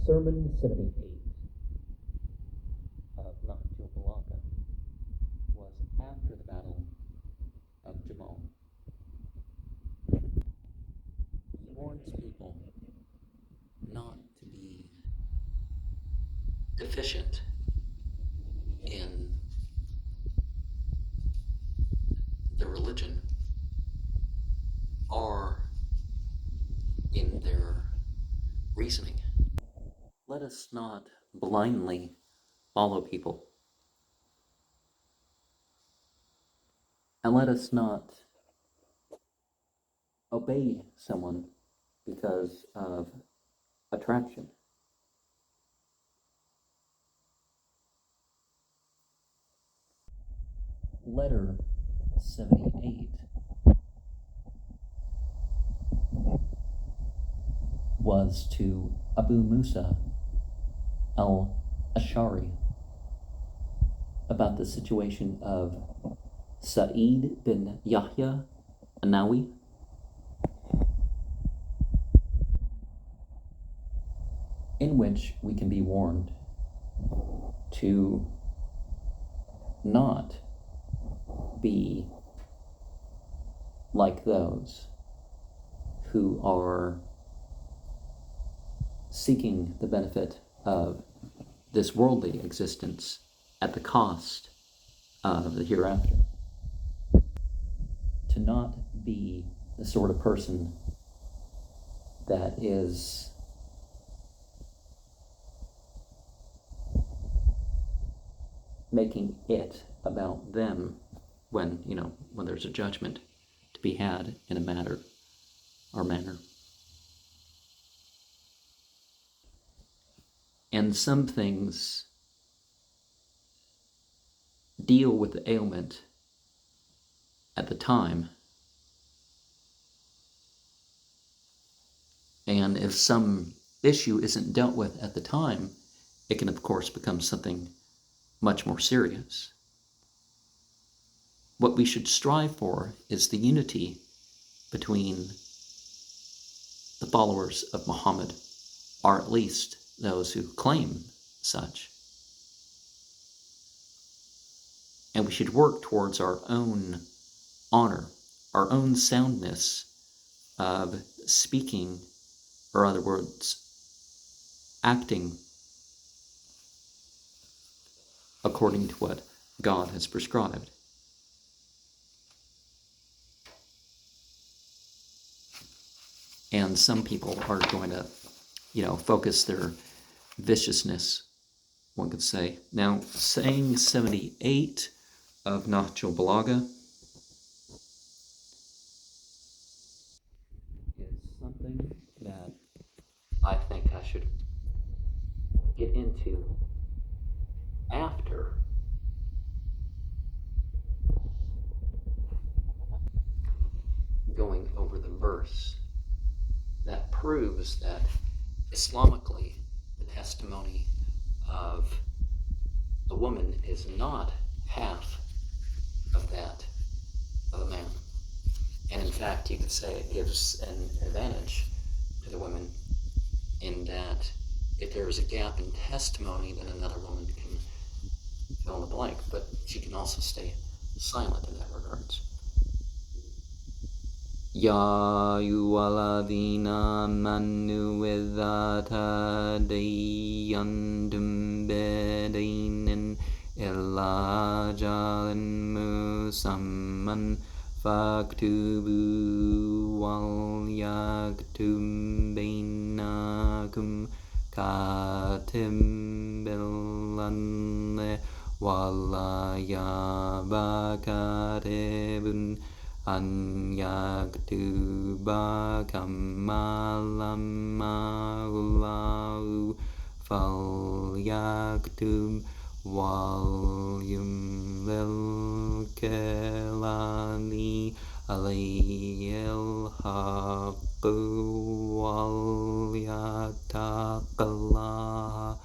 Sermon 78 of Nahjul Balagah was after the Battle of Jamal. He warns people not to be deficient in the religion or in their reasoning. Let us not blindly follow people. And let us not obey someone because of attraction. Letter 78 was to Abu Musa al-Ash'ari about the situation of Sa'id bin Yahya Anawi, in which we can be warned to not be like those who are seeking the benefit of this worldly existence at the cost of the hereafter. To not be the sort of person that is making it about them when there's a judgment to be had in a matter or manner. And some things deal with the ailment at the time. And if some issue isn't dealt with at the time, it can, of course, become something much more serious. What we should strive for is the unity between the followers of Muhammad, or at least those who claim such. And we should work towards our own honor, our own soundness of speaking, or other words, acting according to what God has prescribed. And some people are going to, focus their viciousness, one could say. Now, saying 78 of Nahjul Balagah is something that I think I should get into after going over the verse that proves that Islamically the testimony of a woman is not half of that of a man. And in fact, you could say it gives an advantage to the women in that if there is a gap in testimony, then another woman can fill in the blank, but she can also stay silent in that regards. Ya ayyuhalladhina amanu idha tadayantum bidainin illa ajalin musamman faktubu wal yaktum bainakum katim billanne wala yaba katibun an yaktuba kamalamahullahu fal yaktub wal yumlil kelani alayhil haqqu wal yattaqallaha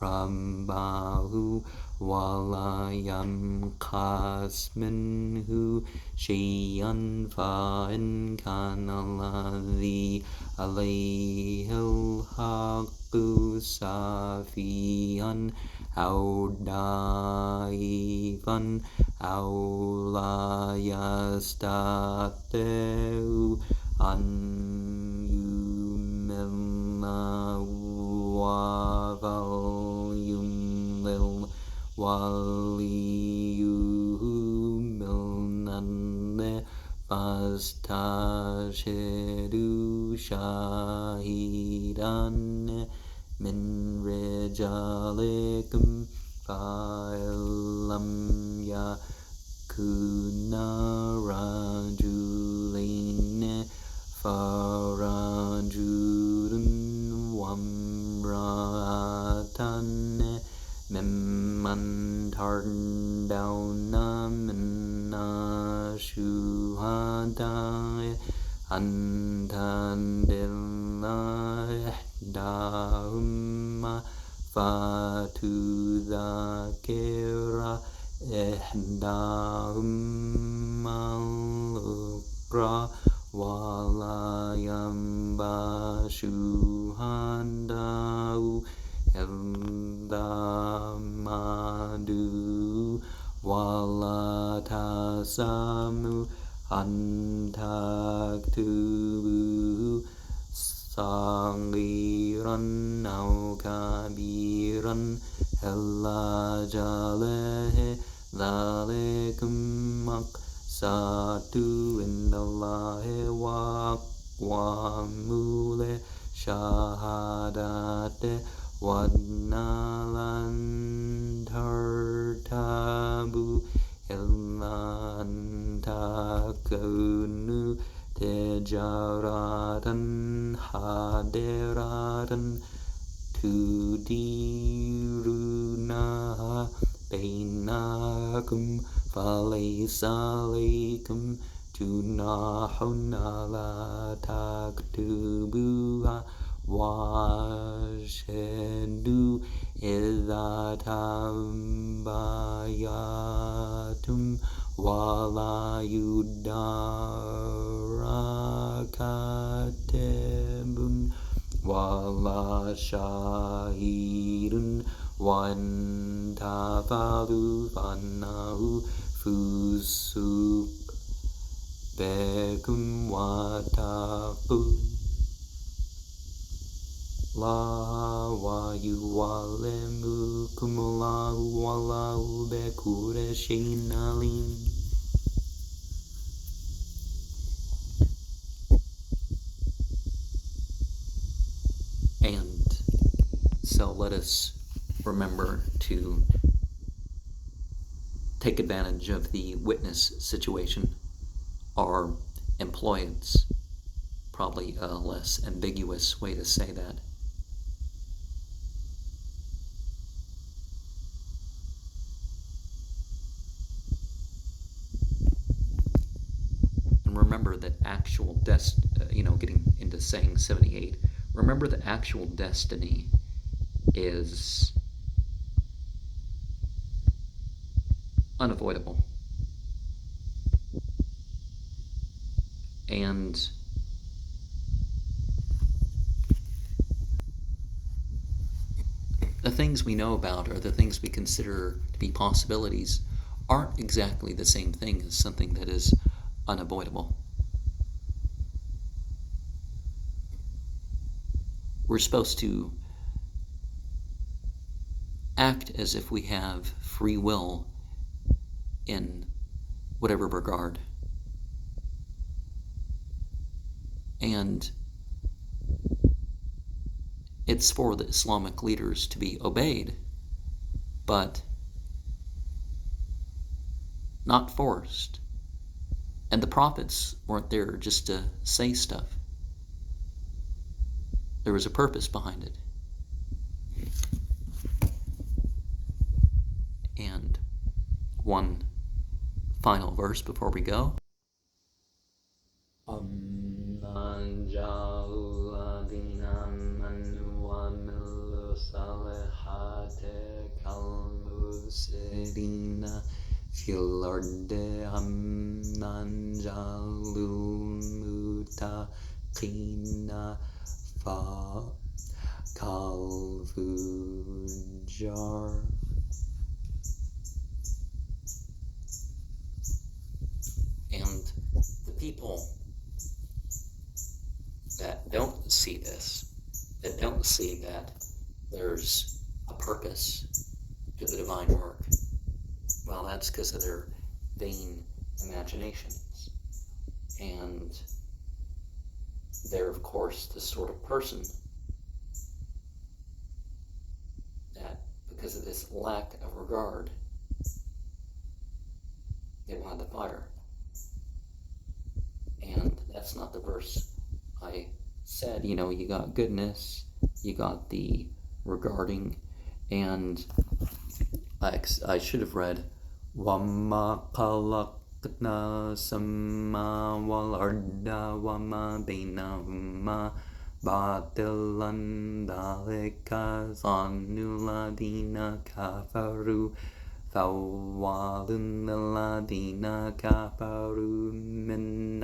Rabbahu walayam kasminhu shayan fa'in kanalladhi alayhil haqqu safiyan aw daifan aw la yastati'u an yumilla wa yumlil waliyuhu milnan fastashidu shahidan min rijalikum fa'ilam yakuna rajulain farajulun wamra'atan mimman tardawna minna shuhada'i an tadilla ihdahumma fatudhakira ihdahumma al-ukhra wala yambashu handau illa madu wala tasamu antaktubu saghiran aw kabiran illa jalehe dhalikum maqsatu indallahi waqwamule shahadate wadnalan tartabu illa antakunu tijaratan hadiratan tudirunaha bainakum falaysa alaykum junahun ala taktubuha washhadu idza tambayatum wala yudara katibun wala shahidun wa intafalu fannahu fusuq bekum wataku la wa yu'allimukum Allahu wallahu bikulli shay'in alim. And so let us remember to take advantage of the witness situation, or employ it's probably a less ambiguous way to say that. And remember that actual getting into saying 78, remember that actual destiny is unavoidable. And the things we know about, or the things we consider to be possibilities, aren't exactly the same thing as something that is unavoidable. We're supposed to act as if we have free will in whatever regard. And it's for the Islamic leaders to be obeyed, but not forced. And the prophets weren't there just to say stuff. There was a purpose behind it. And one final verse before we go. Medina fil ardi amnan jalul mutaqina fa kalfujar. And the people that don't see this, that don't see that there's a purpose to the divine work, well, that's because of their vain imaginations. And they're, of course, the sort of person that, because of this lack of regard, they will have the fire. And that's not the verse I said. You know, you got goodness, you got the regarding, and I should have read وَمَا خَلَقْنَا السَّمَاءَ وَالْأَرْضَ وَمَا بَيْنَهُمَا بَاطِلًا ذَلِكَ ظَنُّ الَّذِينَ كَفَرُوا فَوَّيْلٌ لِلَّذِينَ كَفَرُوا مِنْ